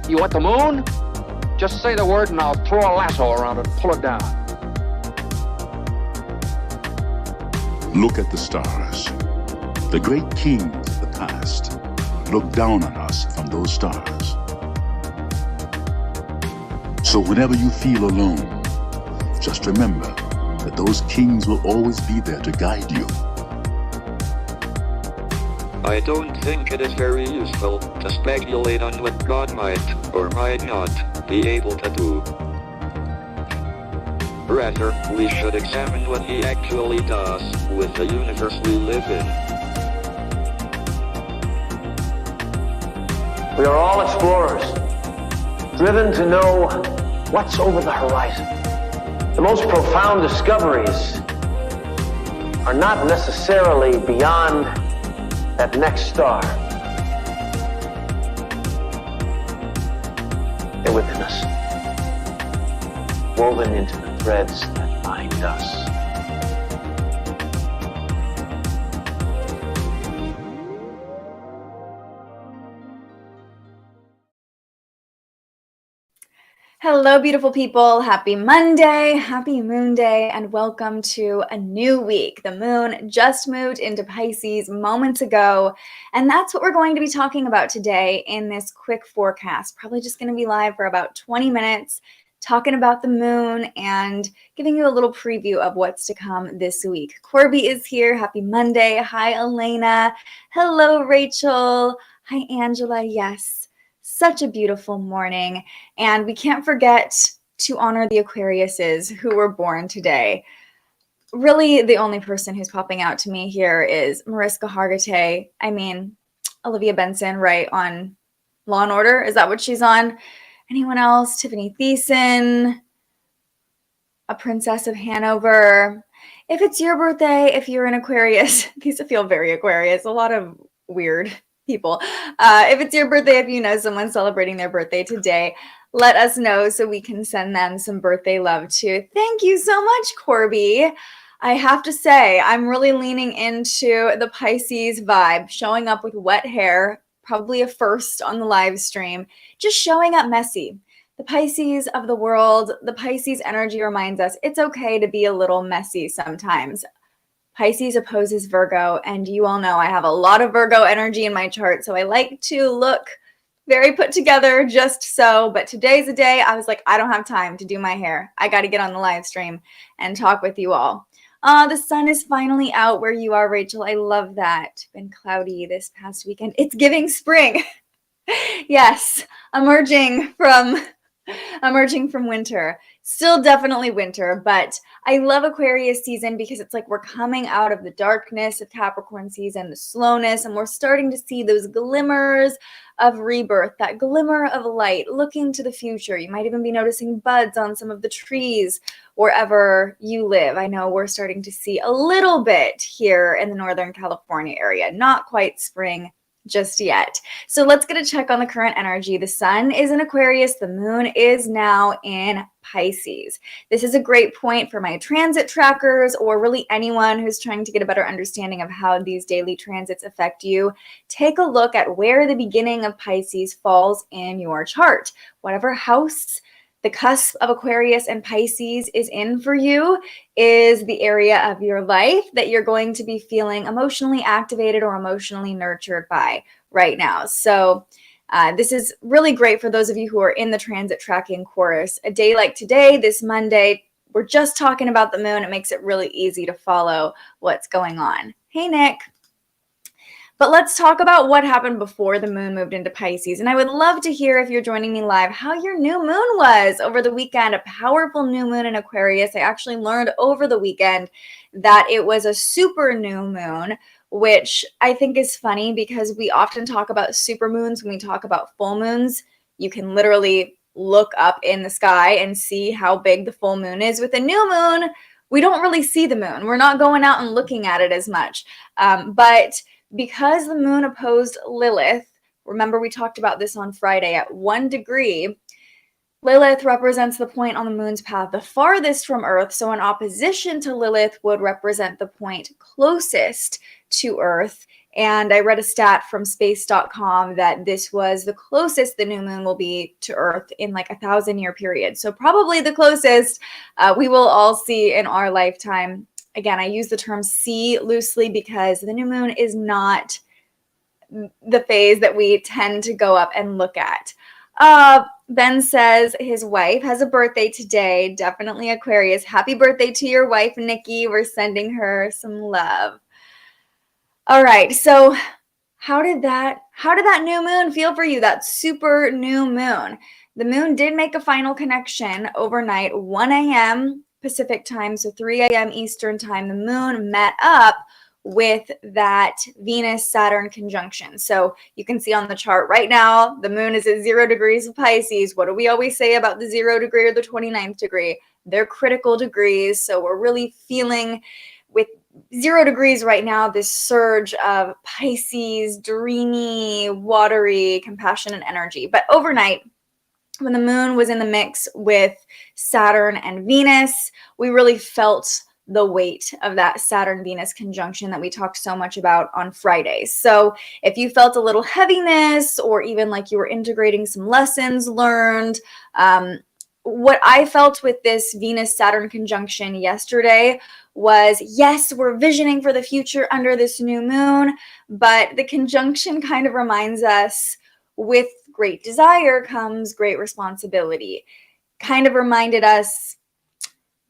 You want the moon? Just say the word and I'll throw a lasso around it and pull it down. Look at the stars. The great kings of the past look down on us from those stars. So whenever you feel alone, just remember that those kings will always be there to guide you. I don't think it is very useful to speculate on what God might or might not be able to do. Rather, we should examine what He actually does with the universe we live in. We are all explorers, driven to know what's over the horizon. The most profound discoveries are not necessarily beyond that next star. They're within us, woven into the threads that bind us. Hello, beautiful people. Happy Monday, happy Moon Day, and welcome to a new week. The moon just moved into Pisces moments ago, and that's what we're going to be talking about today in this quick forecast. Probably just going to be live for about 20 minutes, talking about the moon and giving you a little preview of what's to come this week. Corby is here. Happy Monday. Hi, Elena. Hello, Rachel. Hi, Angela. Yes. Such a beautiful morning, and we can't forget to honor the Aquariuses who were born today. Really, the only person who's popping out to me here is Mariska Hargitay. I mean, Olivia Benson, right, on Law & Order. Is that what she's on? Anyone else? Tiffany Thiessen, a Princess of Hanover. If it's your birthday, if you're an Aquarius, these feel very Aquarius, a lot of weird people. If it's your birthday, if you know someone celebrating their birthday today, let us know so we can send them some birthday love too. Thank you so much, Corby. I have to say, I'm really leaning into the Pisces vibe, showing up with wet hair, probably a first on the live stream, just showing up messy. The Pisces of the world, the Pisces energy reminds us it's okay to be a little messy sometimes. Pisces opposes Virgo, and you all know I have a lot of Virgo energy in my chart, so I like to look very put together just so. But today's the day I was like, I don't have time to do my hair. I got to get on the live stream and talk with you all. The sun is finally out where you are, Rachel. I love that. Been cloudy this past weekend. It's giving spring. Yes, emerging from winter. Still definitely winter, but I love Aquarius season because it's like we're coming out of the darkness of Capricorn season, the slowness, and we're starting to see those glimmers of rebirth, that glimmer of light, looking to the future. You might even be noticing buds on some of the trees wherever you live. I know we're starting to see a little bit here in the Northern California area, not quite spring just yet. So let's get a check on the current energy. The sun is in Aquarius. The moon is now in Pisces. This is a great point for my transit trackers or really anyone who's trying to get a better understanding of how these daily transits affect you. Take a look at where the beginning of Pisces falls in your chart. Whatever house the cusp of Aquarius and Pisces is in for you is the area of your life that you're going to be feeling emotionally activated or emotionally nurtured by right now. So this is really great for those of you who are in the transit tracking course. A day like today, this Monday, we're just talking about the moon. It makes it really easy to follow what's going on. Hey, Nick. But let's talk about what happened before the moon moved into Pisces. And I would love to hear, if you're joining me live, how your new moon was over the weekend. A powerful new moon in Aquarius. I actually learned over the weekend that it was a super new moon, which I think is funny because we often talk about super moons when we talk about full moons. You can literally look up in the sky and see how big the full moon is. With a new moon, we don't really see the moon. We're not going out and looking at it as much. But because the moon opposed Lilith, remember we talked about this on Friday, at 1 degree, Lilith represents the point on the moon's path the farthest from Earth. So in opposition to Lilith would represent the point closest to Earth And I read a stat from space.com that this was the closest the new moon will be to Earth in like 1,000-year period. So probably the closest we will all see in our lifetime. Again, I use the term see loosely because the new moon is not the phase that we tend to go up and look at. Ben says his wife has a birthday today. Definitely Aquarius. Happy birthday to your wife, Nikki. We're sending her some love. All right. So how did that new moon feel for you? That super new moon. The moon did make a final connection overnight, 1 a.m. Pacific time, so 3 a.m. Eastern time. The moon met up with that Venus-Saturn conjunction. So you can see on the chart right now, the moon is at 0 degrees of Pisces. What do we always say about the 0 degree or the 29th degree? They're critical degrees. So we're really feeling with 0 degrees right now, this surge of Pisces, dreamy, watery, compassionate energy. But overnight, when the moon was in the mix with Saturn and Venus, we really felt the weight of that Saturn-Venus conjunction that we talked so much about on Fridays. So if you felt a little heaviness or even like you were integrating some lessons learned, what I felt with this Venus-Saturn conjunction yesterday was, yes, we're visioning for the future under this new moon, but the conjunction kind of reminds us with great desire comes great responsibility. Kind of reminded us,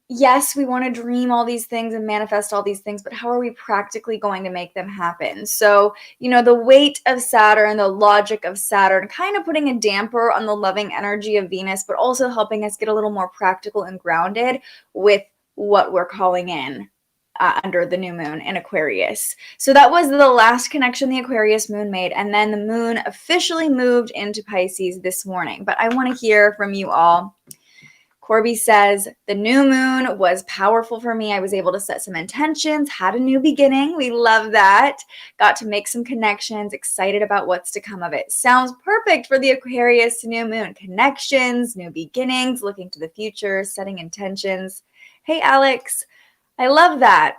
yes, we want to dream all these things and manifest all these things, but how are we practically going to make them happen? So, the weight of Saturn, the logic of Saturn, kind of putting a damper on the loving energy of Venus, but also helping us get a little more practical and grounded with what we're calling in under the new moon in Aquarius. So that was the last connection the Aquarius moon made. And then the moon officially moved into Pisces this morning. But I want to hear from you all. Corby says, the new moon was powerful for me. I was able to set some intentions, had a new beginning. We love that. Got to make some connections, excited about what's to come of it. Sounds perfect for the Aquarius new moon. Connections, new beginnings, looking to the future, setting intentions. Hey, Alex, I love that.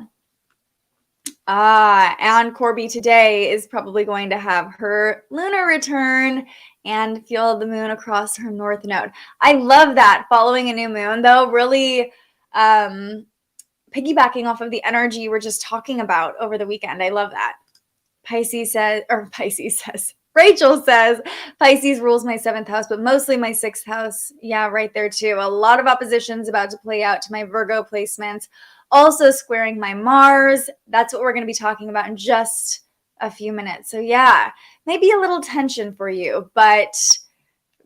And Corby today is probably going to have her lunar return and feel the moon across her north node. I love that. Following a new moon, though, really piggybacking off of the energy you were just talking about over the weekend. I love that. Rachel says, Pisces rules my 7th house, but mostly my 6th house. Yeah, right there too. A lot of oppositions about to play out to my Virgo placements. Also squaring my Mars. That's what we're going to be talking about in just a few minutes. So yeah, maybe a little tension for you, but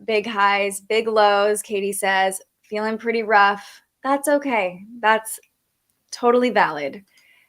big highs, big lows. Katie says, feeling pretty rough. That's okay. That's totally valid.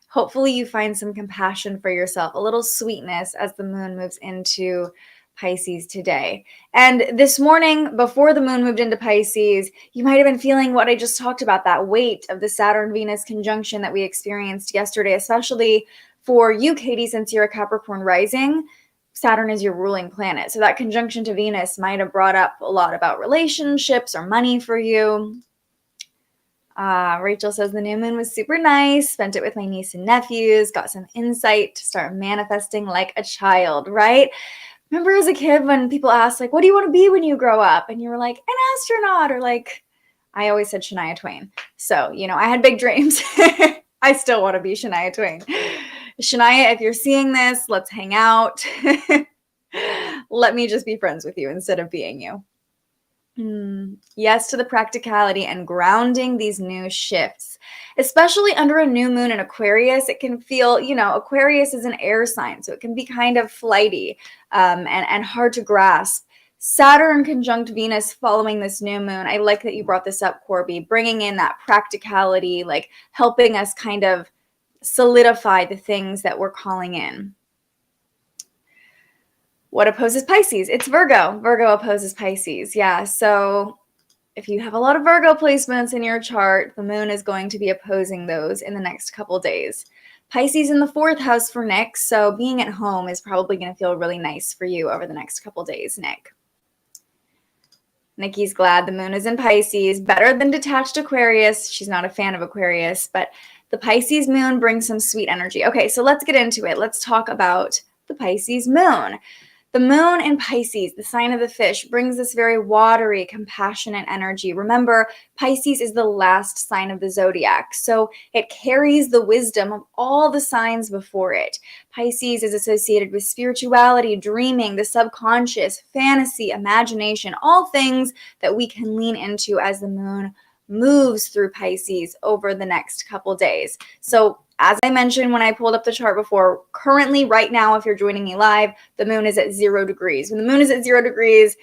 Hopefully you find some compassion for yourself, a little sweetness as the moon moves into Pisces today. And this morning, before the moon moved into Pisces, you might have been feeling what I just talked about, that weight of the Saturn-Venus conjunction that we experienced yesterday, especially for you, Katie, since you're a Capricorn rising. Saturn is your ruling planet. So that conjunction to Venus might have brought up a lot about relationships or money for you. Rachel says the new moon was super nice. Spent it with my niece and nephews. Got some insight to start manifesting like a child, right? Remember as a kid when people asked, like, what do you want to be when you grow up? And you were like, an astronaut, or like, I always said Shania Twain. So, I had big dreams. I still want to be Shania Twain. Shania, if you're seeing this, let's hang out. Let me just be friends with you instead of being you. Yes to the practicality and grounding these new shifts, especially under a new moon in Aquarius. It can feel, Aquarius is an air sign, so it can be kind of flighty and hard to grasp. Saturn conjunct Venus following this new moon. I like that you brought this up, Corby, bringing in that practicality, like helping us kind of solidify the things that we're calling in. What opposes Pisces? It's Virgo. Virgo opposes Pisces. Yeah, so if you have a lot of Virgo placements in your chart, the moon is going to be opposing those in the next couple days. Pisces in the 4th house for Nick, so being at home is probably going to feel really nice for you over the next couple days, Nick. Nikki's glad the moon is in Pisces. Better than detached Aquarius. She's not a fan of Aquarius, but the Pisces moon brings some sweet energy. Okay, so let's get into it. Let's talk about the Pisces moon. The moon in Pisces, the sign of the fish, brings this very watery, compassionate energy. Remember, Pisces is the last sign of the zodiac, so it carries the wisdom of all the signs before it. Pisces is associated with spirituality, dreaming, the subconscious, fantasy, imagination, all things that we can lean into as the moon moves through Pisces over the next couple days. So as I mentioned when I pulled up the chart before, currently right now, if you're joining me live, the moon is at 0 degrees. When the moon is at 0 degrees,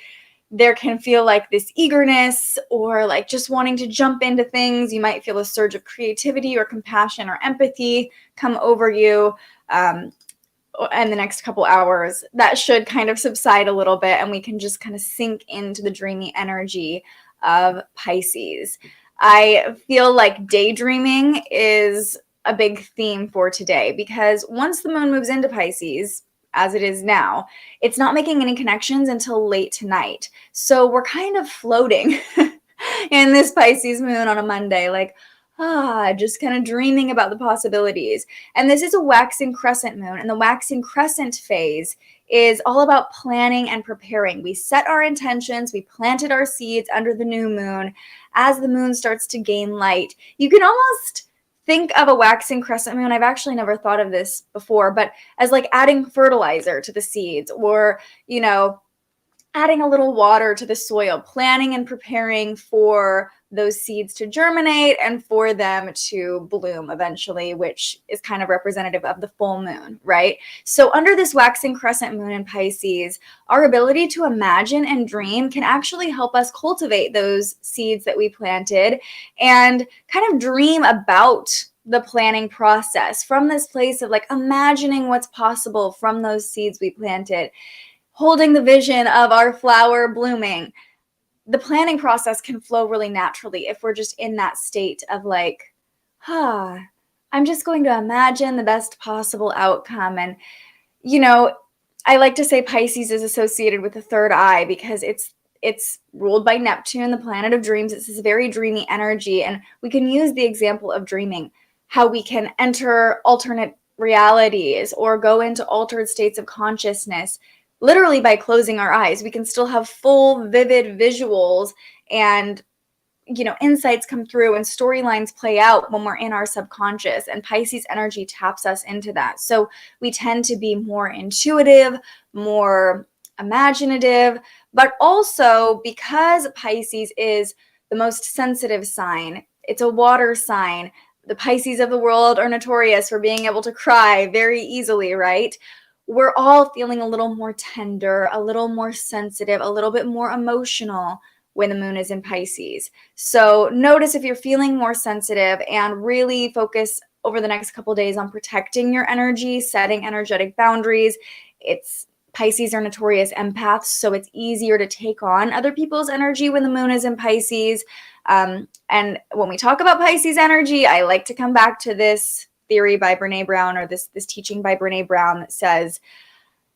there can feel like this eagerness or like just wanting to jump into things. You might feel a surge of creativity or compassion or empathy come over you in the next couple hours. That should kind of subside a little bit, and we can just kind of sink into the dreamy energy of Pisces. I feel like daydreaming is a big theme for today, because once the moon moves into Pisces, as it is now, it's not making any connections until late tonight. So we're kind of floating in this Pisces moon on a Monday, like, just kind of dreaming about the possibilities. And this is a waxing crescent moon, and the waxing crescent phase is all about planning and preparing. We set our intentions, we planted our seeds under the new moon. As the moon starts to gain light, you can almost think of a waxing crescent moon. I've actually never thought of this before, but as like adding fertilizer to the seeds, or, you know, adding a little water to the soil, planning and preparing for those seeds to germinate and for them to bloom eventually, which is kind of representative of the full moon, right? So under this waxing crescent moon in Pisces, our ability to imagine and dream can actually help us cultivate those seeds that we planted and kind of dream about the planning process from this place of like imagining what's possible from those seeds we planted, holding the vision of our flower blooming. The planning process can flow really naturally if we're just in that state of like, I'm just going to imagine the best possible outcome. And, you know, I like to say Pisces is associated with the third eye because it's ruled by Neptune, the planet of dreams. It's this very dreamy energy. And we can use the example of dreaming, how we can enter alternate realities or go into altered states of consciousness. Literally by closing our eyes, we can still have full, vivid visuals and, you know, insights come through and storylines play out when we're in our subconscious, and Pisces energy taps us into that. So we tend to be more intuitive, more imaginative, but also because Pisces is the most sensitive sign, it's a water sign. The Pisces of the world are notorious for being able to cry very easily, right? We're all feeling a little more tender, a little more sensitive, a little bit more emotional when the moon is in Pisces. So notice if you're feeling more sensitive and really focus over the next couple of days on protecting your energy, setting energetic boundaries. Pisces are notorious empaths, so it's easier to take on other people's energy when the moon is in Pisces. And when we talk about Pisces energy, I like to come back to this theory by Brene Brown, or this teaching by Brene Brown that says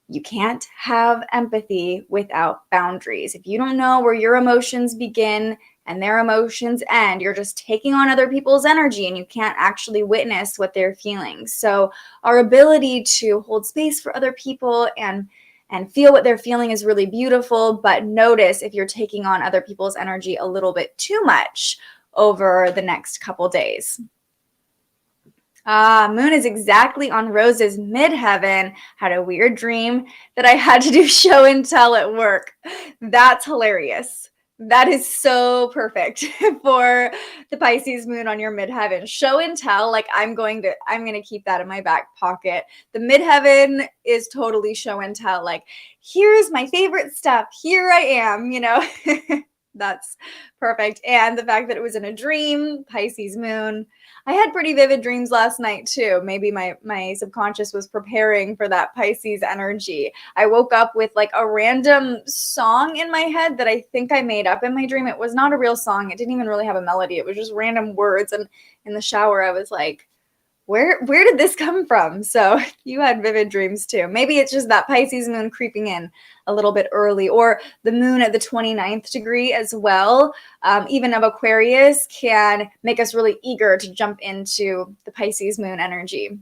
you can't have empathy without boundaries. If you don't know where your emotions begin and their emotions end, you're just taking on other people's energy and you can't actually witness what they're feeling. So our ability to hold space for other people and feel what they're feeling is really beautiful, but notice if you're taking on other people's energy a little bit too much over the next couple days. Moon is exactly on Rose's midheaven. Had a weird dream that I had to do show and tell at work. That's hilarious. That is so perfect for the Pisces moon on your midheaven. Show and tell, like I'm going to keep that in my back pocket. The midheaven is totally show and tell. Like, here's my favorite stuff. Here I am, you know. That's perfect. And the fact that it was in a dream, Pisces moon. I had pretty vivid dreams last night too. Maybe my subconscious was preparing for that Pisces energy. I woke up with like a random song in my head that I think I made up in my dream. It was not a real song. It didn't even really have a melody. It was just random words. And in the shower, I was like, where did this come from? So you had vivid dreams too. Maybe it's just that Pisces moon creeping in a little bit early, or the moon at the 29th degree as well, even of Aquarius, can make us really eager to jump into the Pisces moon energy.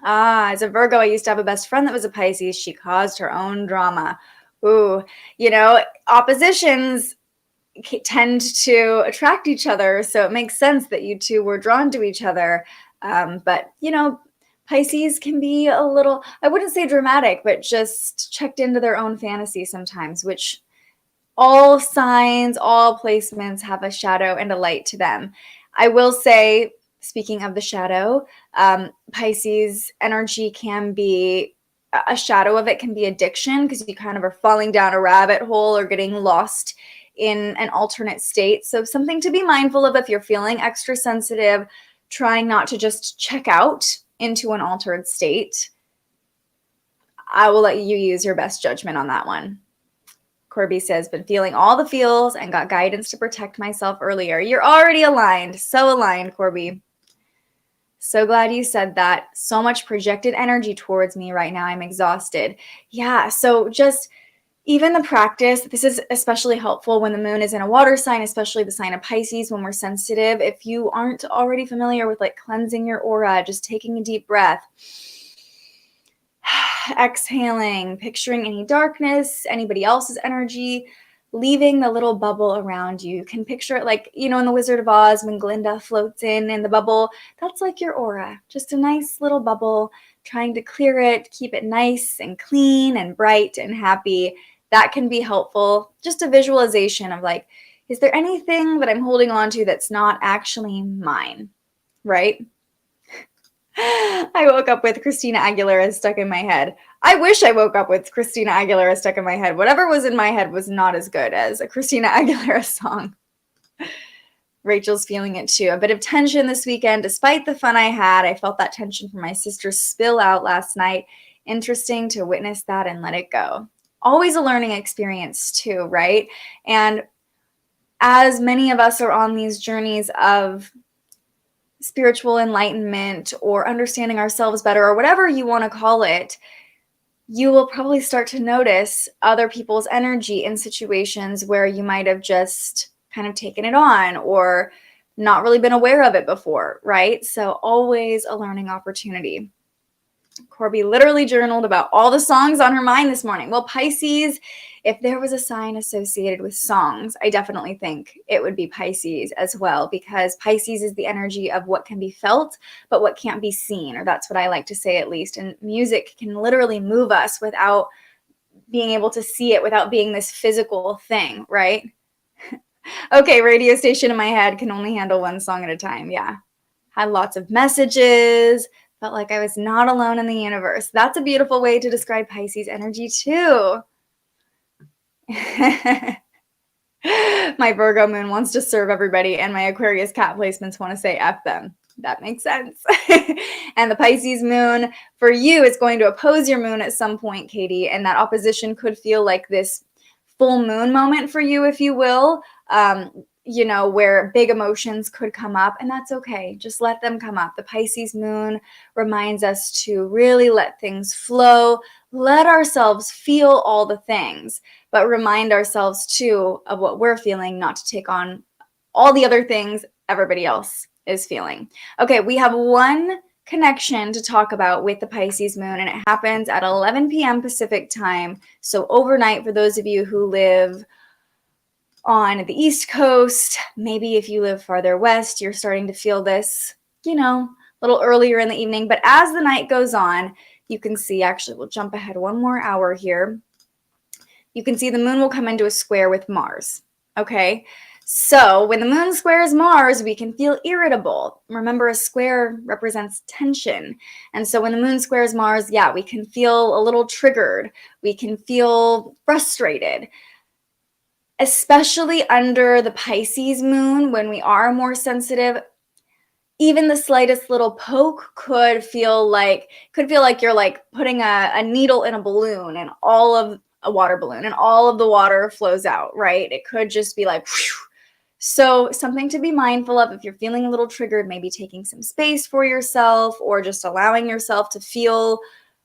As a Virgo, I used to have a best friend that was a Pisces. She caused her own drama. Ooh, oppositions tend to attract each other, so it makes sense that you two were drawn to each other. But Pisces can be a little, I wouldn't say dramatic, but just checked into their own fantasy sometimes, which all signs, all placements have a shadow and a light to them. I will say, speaking of the shadow, Pisces energy can be, a shadow of it can be addiction, because you kind of are falling down a rabbit hole or getting lost in an alternate state. So something to be mindful of if you're feeling extra sensitive, trying not to just check out into an altered state. I will let you use your best judgment on that one. Corby says, been feeling all the feels and got guidance to protect myself earlier. You're already aligned. So aligned, Corby. So glad you said that. So much projected energy towards me right now. I'm exhausted. Yeah, so just even the practice, this is especially helpful when the moon is in a water sign, especially the sign of Pisces, when we're sensitive. If you aren't already familiar with like cleansing your aura, just taking a deep breath, exhaling, picturing any darkness, anybody else's energy, leaving the little bubble around you. You can picture it like, in the Wizard of Oz when Glinda floats in the bubble. That's like your aura, just a nice little bubble, trying to clear it, keep it nice and clean and bright and happy. That can be helpful. Just a visualization of like, is there anything that I'm holding on to that's not actually mine, right? I woke up with Christina Aguilera stuck in my head. I wish I woke up with Christina Aguilera stuck in my head. Whatever was in my head was not as good as a Christina Aguilera song. Rachel's feeling it too. A bit of tension this weekend. Despite the fun I had, I felt that tension from my sister spill out last night. Interesting to witness that and let it go. Always a learning experience too, right? And as many of us are on these journeys of spiritual enlightenment or understanding ourselves better or whatever you want to call it, you will probably start to notice other people's energy in situations where you might have just kind of taken it on or not really been aware of it before, right? So always a learning opportunity. Corby literally journaled about all the songs on her mind this morning. Well, Pisces, if there was a sign associated with songs, I definitely think it would be Pisces as well, because Pisces is the energy of what can be felt, but what can't be seen, or that's what I like to say at least. And music can literally move us without being able to see it, without being this physical thing, right? Okay, radio station in my head can only handle one song at a time. Yeah. Had lots of messages. Felt like I was not alone in the universe. That's a beautiful way to describe Pisces energy too. My Virgo moon wants to serve everybody, and my Aquarius cat placements want to say F them. That makes sense. And the Pisces moon for you is going to oppose your moon at some point, Katie, and that opposition could feel like this full moon moment for you, if you will. Where big emotions could come up, and that's okay. Just let them come up. The Pisces moon reminds us to really let things flow, let ourselves feel all the things, but remind ourselves too of what we're feeling, not to take on all the other things everybody else is feeling. Okay, we have one connection to talk about with the Pisces moon, and it happens at 11 p.m. Pacific time. So overnight for those of you who live on the East Coast, maybe if you live farther west, you're starting to feel this, a little earlier in the evening. But as the night goes on, you can see, actually, we'll jump ahead one more hour here. You can see the moon will come into a square with Mars, okay? So when the moon squares Mars, we can feel irritable. Remember, a square represents tension. And so when the moon squares Mars, yeah, we can feel a little triggered. We can feel frustrated. Especially under the Pisces moon, when we are more sensitive, even the slightest little poke could feel like you're like putting a needle in a balloon, and all of a water balloon, and all of the water flows out, right? It could just be like, whew. So something to be mindful of if you're feeling a little triggered, maybe taking some space for yourself, or just allowing yourself to feel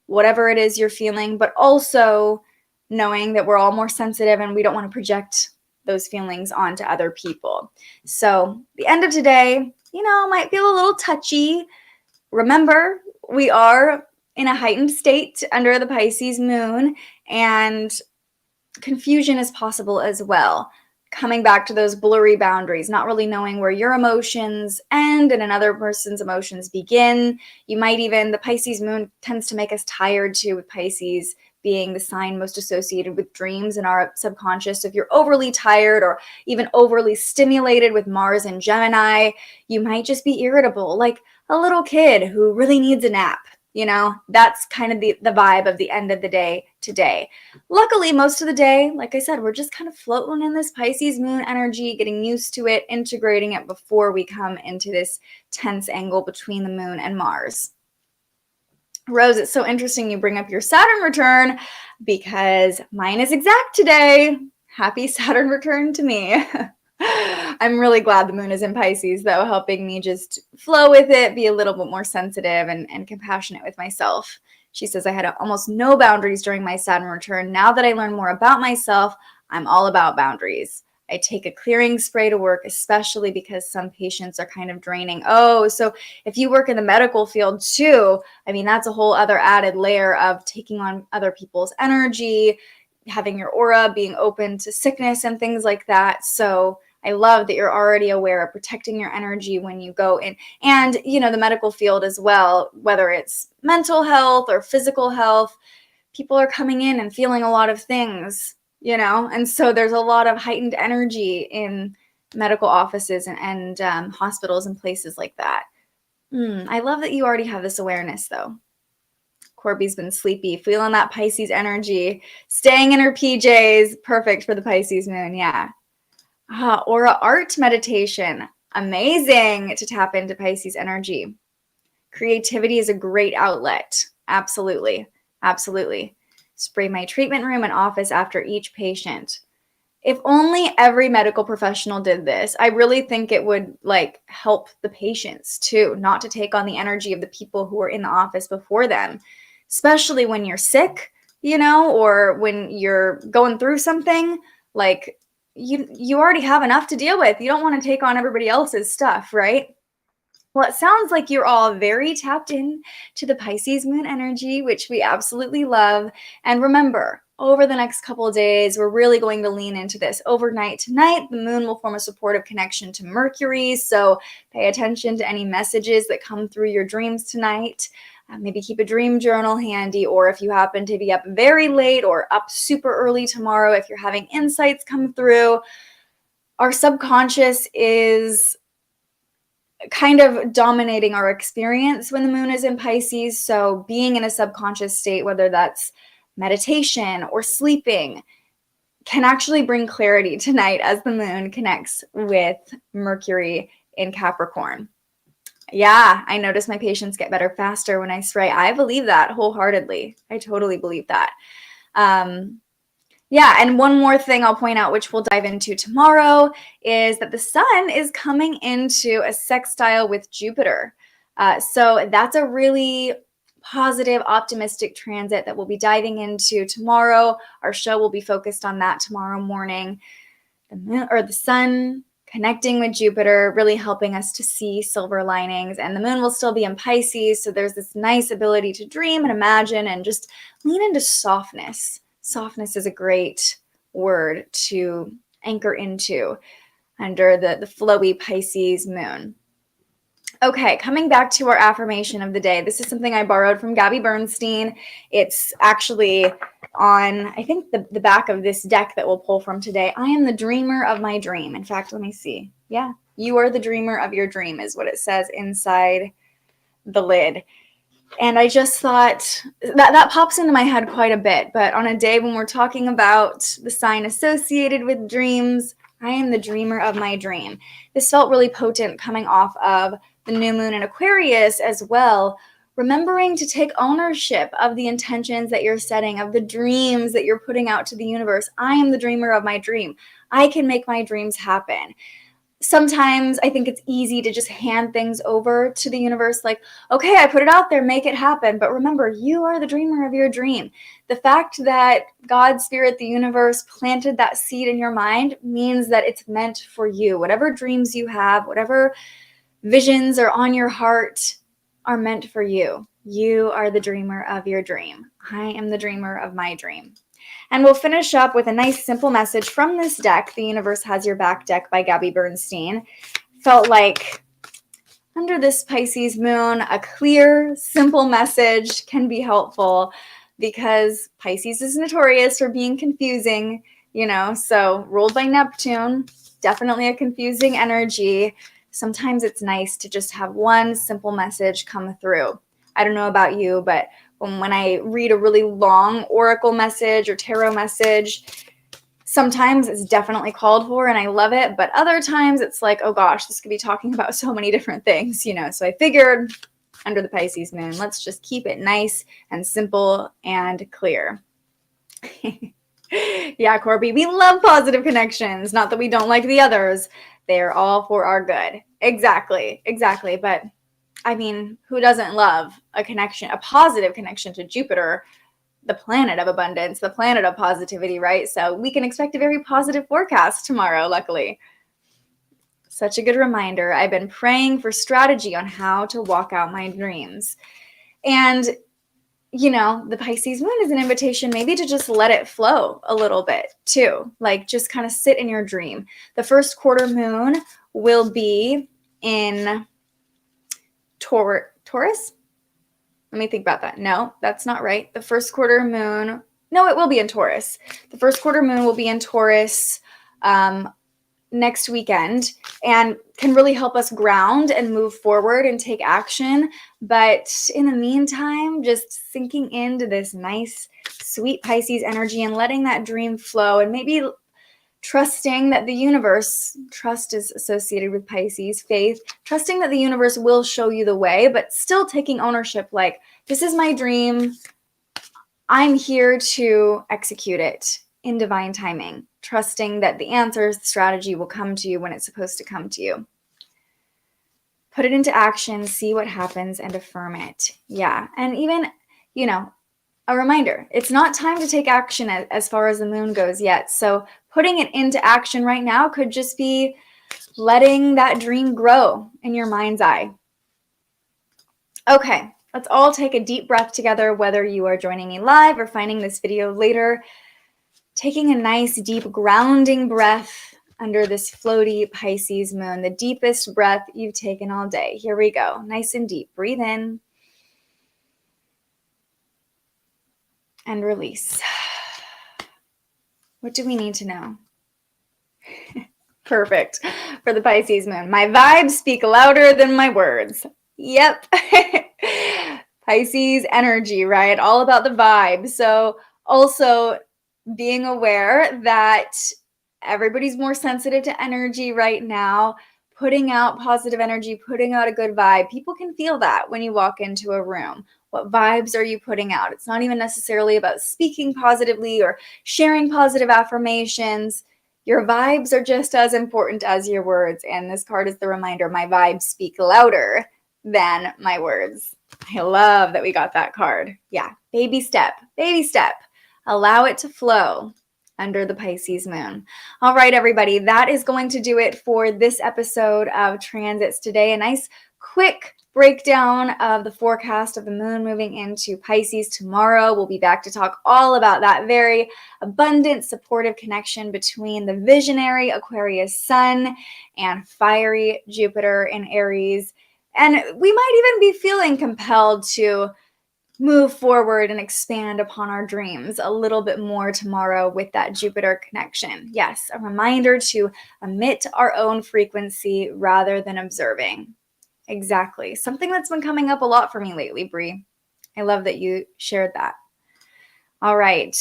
whatever it is you're feeling, but also knowing that we're all more sensitive and we don't want to project those feelings onto other people. So the end of today, might feel a little touchy. Remember, we are in a heightened state under the Pisces moon, and confusion is possible as well. Coming back to those blurry boundaries, not really knowing where your emotions end and another person's emotions begin. You might even, the Pisces moon tends to make us tired too, with Pisces being the sign most associated with dreams in our subconscious. So if you're overly tired or even overly stimulated with Mars and Gemini, you might just be irritable, like a little kid who really needs a nap. That's kind of the vibe of the end of the day today. Luckily, most of the day, like I said, we're just kind of floating in this Pisces moon energy, getting used to it, integrating it before we come into this tense angle between the moon and Mars. Rose, it's so interesting you bring up your Saturn return, because mine is exact today. Happy Saturn return to me. I'm really glad the moon is in Pisces, though, helping me just flow with it, be a little bit more sensitive and compassionate with myself. She says, I had almost no boundaries during my Saturn return. Now that I learn more about myself, I'm all about boundaries. I take a clearing spray to work, especially because some patients are kind of draining. Oh, so if you work in the medical field too, I mean, that's a whole other added layer of taking on other people's energy, having your aura being open to sickness and things like that. So I love that you're already aware of protecting your energy when you go in. And, the medical field as well, whether it's mental health or physical health, people are coming in and feeling a lot of things, and so there's a lot of heightened energy in medical offices and hospitals and places like that. I love that you already have this awareness, though. Corby's been sleepy, feeling that Pisces energy, staying in her PJs, perfect for the Pisces moon, yeah. Aura art meditation, amazing to tap into Pisces energy. Creativity is a great outlet, absolutely, absolutely. Spray my treatment room and office after each patient. If only every medical professional did this, I really think it would help the patients too, not to take on the energy of the people who are in the office before them, especially when you're sick, or when you're going through something. You already have enough to deal with. You don't want to take on everybody else's stuff, right? Well, it sounds like you're all very tapped in to the Pisces moon energy, which we absolutely love. And remember, over the next couple of days, we're really going to lean into this. Overnight tonight, the moon will form a supportive connection to Mercury. So pay attention to any messages that come through your dreams tonight. Maybe keep a dream journal handy, or if you happen to be up very late or up super early tomorrow, if you're having insights come through, our subconscious is kind of dominating our experience when the moon is in Pisces. So being in a subconscious state, whether that's meditation or sleeping, can actually bring clarity tonight as the moon connects with Mercury in Capricorn. Yeah, I notice my patients get better faster when I spray. I believe that wholeheartedly. I totally believe that. Yeah, and one more thing I'll point out, which we'll dive into tomorrow, is that the sun is coming into a sextile with Jupiter. So that's a really positive, optimistic transit that we'll be diving into tomorrow. Our show will be focused on that tomorrow morning. The sun connecting with Jupiter, really helping us to see silver linings. And the moon will still be in Pisces, so there's this nice ability to dream and imagine and just lean into softness. Softness is a great word to anchor into under the flowy Pisces moon. Okay, coming back to our affirmation of the day. This is something I borrowed from Gabby Bernstein. It's actually on, I think, the back of this deck that we'll pull from today. I am the dreamer of my dream. In fact, let me see. Yeah, you are the dreamer of your dream is what it says inside the lid. And I just thought that pops into my head quite a bit. But on a day when we're talking about the sign associated with dreams, I am the dreamer of my dream. This felt really potent coming off of the new moon in Aquarius as well. Remembering to take ownership of the intentions that you're setting, of the dreams that you're putting out to the universe. I am the dreamer of my dream. I can make my dreams happen. Sometimes I think it's easy to just hand things over to the universe, like, okay, I put it out there, make it happen. But remember, you are the dreamer of your dream. The fact that God, Spirit, the universe planted that seed in your mind means that it's meant for you. Whatever dreams you have, whatever visions are on your heart are meant for you. You are the dreamer of your dream. I am the dreamer of my dream. And we'll finish up with a nice simple message from this deck, The Universe Has Your Back deck by Gabby Bernstein. Felt like under this Pisces moon, a clear, simple message can be helpful because Pisces is notorious for being confusing, so ruled by Neptune, definitely a confusing energy. Sometimes it's nice to just have one simple message come through. I don't know about you, but when I read a really long oracle message or tarot message, sometimes it's definitely called for and I love it, but other times it's like, oh gosh, this could be talking about so many different things, So I figured under the Pisces moon, let's just keep it nice and simple and clear. Yeah, Corby, we love positive connections. Not that we don't like the others. They're all for our good. Exactly. But I mean, who doesn't love a connection, a positive connection to Jupiter, the planet of abundance, the planet of positivity, right? So we can expect a very positive forecast tomorrow, luckily. Such a good reminder. I've been praying for strategy on how to walk out my dreams. And, the Pisces moon is an invitation maybe to just let it flow a little bit too. Like just kind of sit in your dream. The first quarter moon will be in Taurus. Let me think about that. No, that's not right. The first quarter moon, no, it will be in Taurus. The first quarter moon will be in Taurus next weekend and can really help us ground and move forward and take action. But in the meantime, just sinking into this nice, sweet Pisces energy and letting that dream flow and maybe trusting that the universe, trust is associated with Pisces, faith, trusting that the universe will show you the way, but still taking ownership like, this is my dream. I'm here to execute it in divine timing, trusting that the answers, the strategy will come to you when it's supposed to come to you. Put it into action, see what happens, and affirm it. Yeah, and even, a reminder, it's not time to take action as far as the moon goes yet. So putting it into action right now could just be letting that dream grow in your mind's eye. Okay, let's all take a deep breath together, whether you are joining me live or finding this video later. Taking a nice, deep, grounding breath under this floaty Pisces moon, the deepest breath you've taken all day. Here we go. Nice and deep. Breathe in. And release. What do we need to know? Perfect for the Pisces moon. My vibes speak louder than my words. Yep. Pisces energy, right? All about the vibe. So also being aware that everybody's more sensitive to energy right now, putting out positive energy, putting out a good vibe. People can feel that when you walk into a room. What vibes are you putting out? It's not even necessarily about speaking positively or sharing positive affirmations. Your vibes are just as important as your words. And this card is the reminder, my vibes speak louder than my words. I love that we got that card. Yeah, baby step, baby step. Allow it to flow under the Pisces moon. All right, everybody, that is going to do it for this episode of Transits today. A nice quick breakdown of the forecast of the moon moving into Pisces tomorrow. We'll be back to talk all about that very abundant, supportive connection between the visionary Aquarius sun and fiery Jupiter in Aries. And we might even be feeling compelled to move forward and expand upon our dreams a little bit more tomorrow with that Jupiter connection. Yes, a reminder to emit our own frequency rather than observing. Exactly. Something that's been coming up a lot for me lately, Bree. I love that you shared that. All right.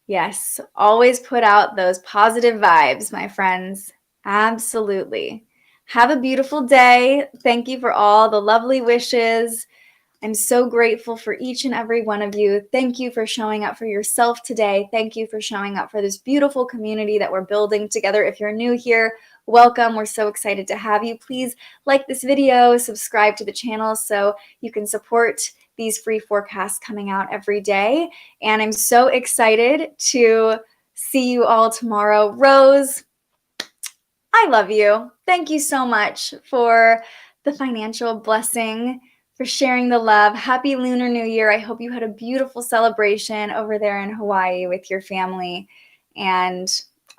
Yes, always put out those positive vibes, my friends. Absolutely. Have a beautiful day. Thank you for all the lovely wishes. I'm so grateful for each and every one of you. Thank you for showing up for yourself today. Thank you for showing up for this beautiful community that we're building together. If you're new here, welcome. We're so excited to have you. Please like this video, subscribe to the channel so you can support these free forecasts coming out every day. And I'm so excited to see you all tomorrow. Rose, I love you. Thank you so much for the financial blessing for sharing the love. Happy Lunar New Year. I hope you had a beautiful celebration over there in Hawaii with your family. And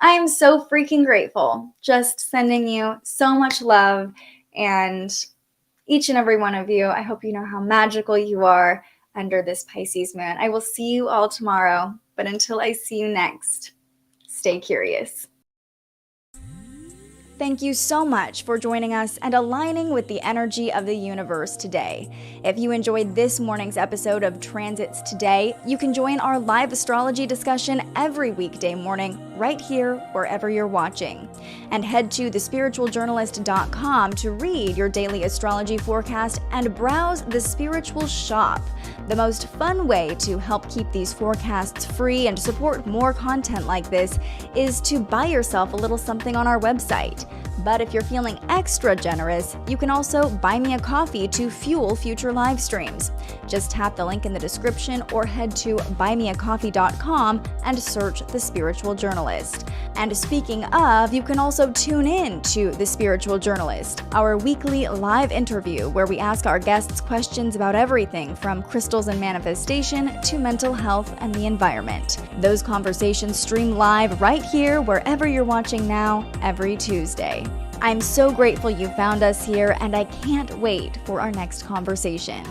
I am so freaking grateful. Just sending you so much love, and each and every one of you, I hope you know how magical you are under this Pisces moon. I will see you all tomorrow, but until I see you next, stay curious. Thank you so much for joining us and aligning with the energy of the universe today. If you enjoyed this morning's episode of Transits Today, you can join our live astrology discussion every weekday morning right here wherever you're watching. And head to thespiritualjournalist.com to read your daily astrology forecast and browse the Spiritual Shop. The most fun way to help keep these forecasts free and support more content like this is to buy yourself a little something on our website. But if you're feeling extra generous, you can also buy me a coffee to fuel future live streams. Just tap the link in the description or head to buymeacoffee.com and search The Spiritual Journalist. And speaking of, you can also tune in to The Spiritual Journalist, our weekly live interview where we ask our guests questions about everything from crystals and manifestation to mental health and the environment. Those conversations stream live right here wherever you're watching now every Tuesday. I'm so grateful you found us here, and I can't wait for our next conversation.